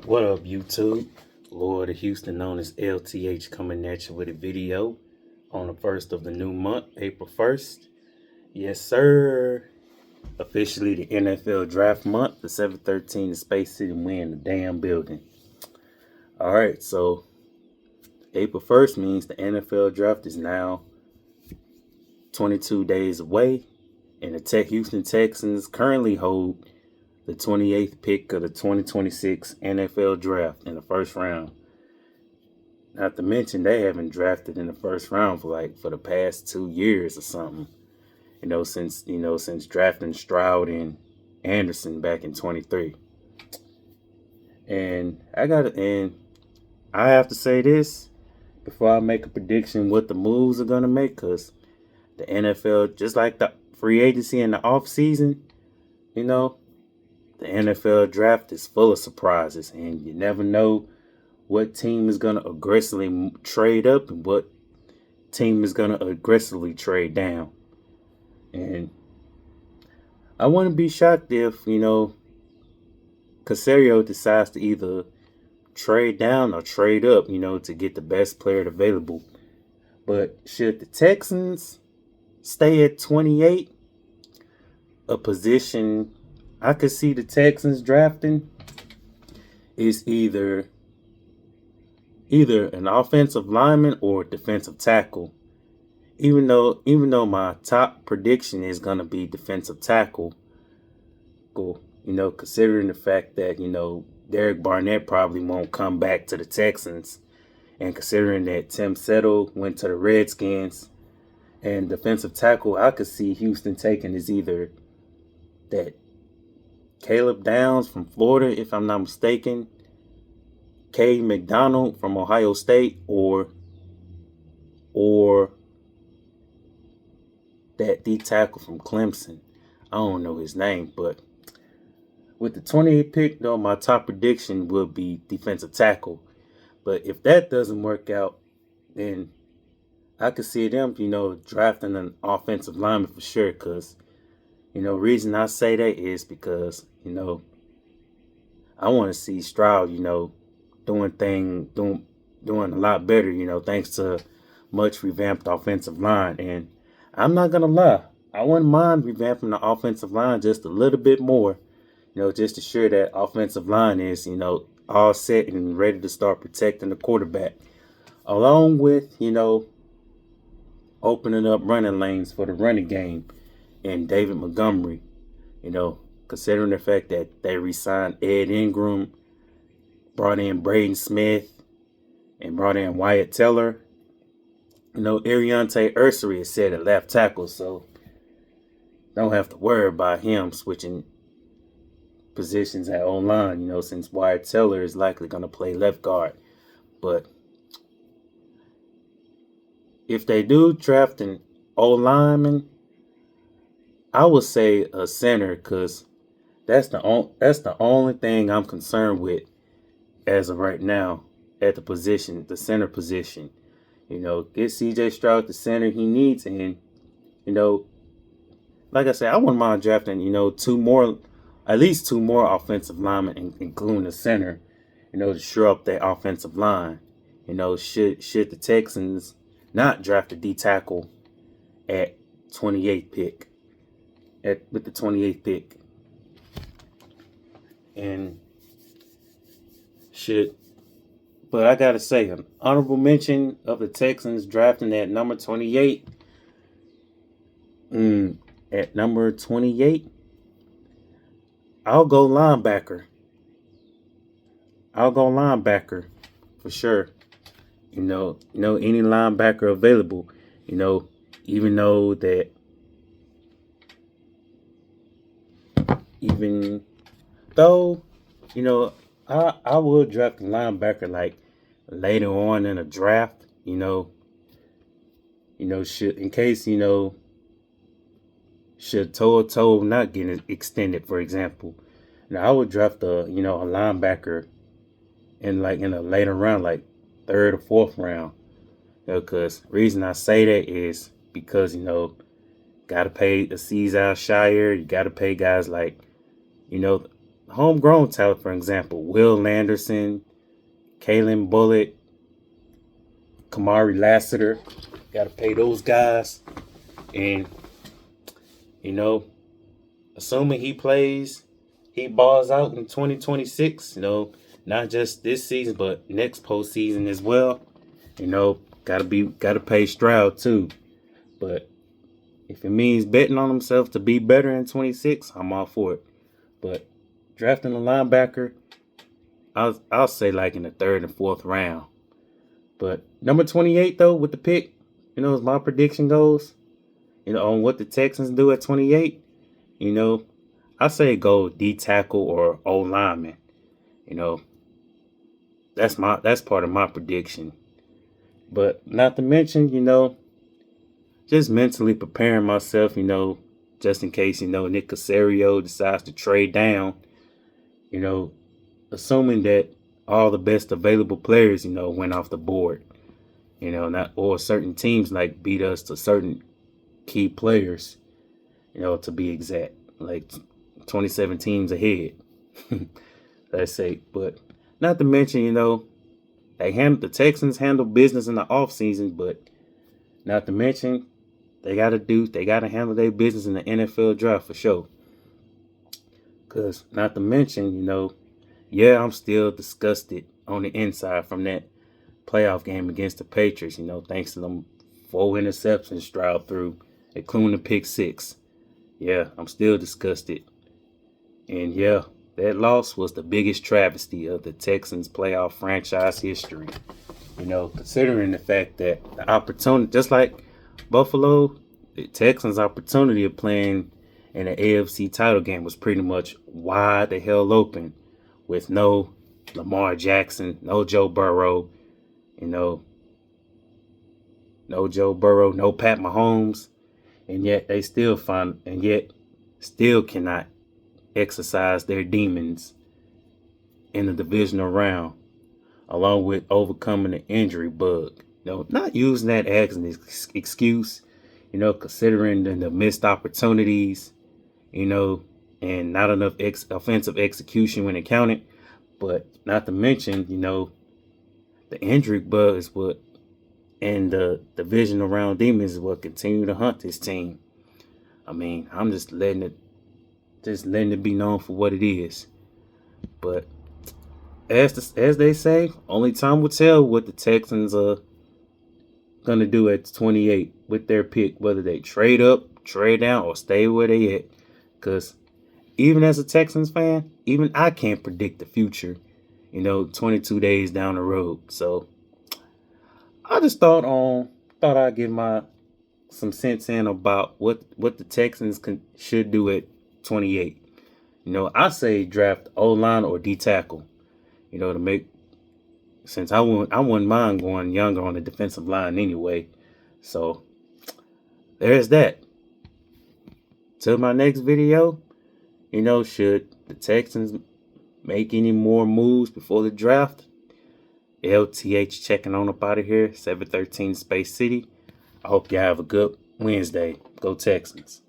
What up, YouTube? Lord of Houston, known as LTH, coming at you with a video on the first of the new month, April 1st. Yes, sir. Officially the NFL draft month, the 713 the Space City win the damn building. All right, so April 1st means the NFL draft is now 22 days away, and the Houston Texans currently hold the 28th pick of the 2026 NFL draft in the first round. Not to mention they haven't drafted in the first round for the past 2 years or something. Since drafting Stroud and Anderson back in 23. And I have to say this before I make a prediction what the moves are gonna make, because the NFL, just like the free agency in the off season, the NFL draft is full of surprises, and you never know what team is going to aggressively trade up and what team is going to aggressively trade down. And I wouldn't be shocked if, Casario decides to either trade down or trade up, to get the best player available. But should the Texans stay at 28, a position I could see the Texans drafting is either an offensive lineman or defensive tackle. Even though my top prediction is gonna be defensive tackle, considering the fact that, Derek Barnett probably won't come back to the Texans, and considering that Tim Settle went to the Redskins, and defensive tackle I could see Houston taking is either that Caleb Downs from Florida, if I'm not mistaken, K. McDonald from Ohio State, or that D tackle from Clemson. I don't know his name, but with the 28th pick, though, my top prediction will be defensive tackle. But if that doesn't work out, then I could see them, drafting an offensive lineman for sure. Because, reason I say that is because, I want to see Stroud, doing a lot better, thanks to much revamped offensive line. And I'm not gonna lie, I wouldn't mind revamping the offensive line just a little bit more, just to ensure that offensive line is, all set and ready to start protecting the quarterback, along with, opening up running lanes for the running game and David Montgomery, considering the fact that they re-signed Ed Ingram, brought in Braden Smith, and brought in Wyatt Teller. Ariante Ursery is set at left tackle, so don't have to worry about him switching positions at O-line, since Wyatt Teller is likely going to play left guard. But if they do draft an O-lineman, I would say a center, because that's the only thing I'm concerned with as of right now at the center position. Get CJ Stroud the center he needs, and like I said, I wouldn't mind drafting at least two more offensive linemen, including the center, to shore up that offensive line. Should the Texans not draft a D tackle at 28th pick, with the 28th pick, and but I gotta say, an honorable mention of the Texans drafting at number 28. At number 28, I'll go linebacker. For sure. Any linebacker available. Even though that, even though, I will draft a linebacker like later on in a draft, should in case, should toe not get extended, for example. Now I would draft a linebacker in a later round, like third or fourth round. Because reason I say that is because, gotta pay Aziz Al-Shire, you gotta pay guys like, homegrown talent, for example, Will Anderson, Kalen Bullitt, Kamari Lassiter. Got to pay those guys. And, you know, assuming he balls out in 2026, not just this season, but next postseason as well. Gotta pay Stroud too. But if it means betting on himself to be better in 26, I'm all for it. But drafting a linebacker, I'll say like in the 3rd and 4th round. But number 28 though, with the pick, as my prediction goes, on what the Texans do at 28, I say go D tackle or O lineman. That's part of my prediction. But not to mention, just mentally preparing myself, just in case, Nick Caserio decides to trade down, assuming that all the best available players, went off the board, or certain teams like beat us to certain key players, to be exact, like 27 teams ahead, let's say. But not to mention, the Texans handle business in the offseason, but not to mention they gotta handle their business in the NFL draft for sure. Cause not to mention, I'm still disgusted on the inside from that playoff game against the Patriots, thanks to them 4 interceptions Stroud threw, including the pick 6. Yeah, I'm still disgusted. And yeah, that loss was the biggest travesty of the Texans playoff franchise history. Considering the fact that the opportunity, just like Buffalo, the Texans' opportunity of playing in the AFC title game was pretty much wide the hell open with no Lamar Jackson, no Joe Burrow, no Pat Mahomes, and yet they still cannot exercise their demons in the divisional round, along with overcoming the injury bug. Not using that as an excuse, considering the missed opportunities, and not enough offensive execution when it counted. But not to mention, the injury bug is and the divisional round demons is what continue to hunt this team. I mean, I'm just letting it be known for what it is. But as they say, only time will tell what the Texans are gonna do at 28 with their pick, whether they trade up, trade down, or stay where they at. Because even as a Texans fan, even I can't predict the future, 22 days down the road. So I just thought I'd give some sense in about what the Texans should do at 28. I say draft O-line or D tackle, to make, since I wouldn't mind going younger on the defensive line anyway. So there's that. Till my next video, should the Texans make any more moves before the draft? LTH checking on up out of here, 713 Space City. I hope you have a good Wednesday. Go Texans.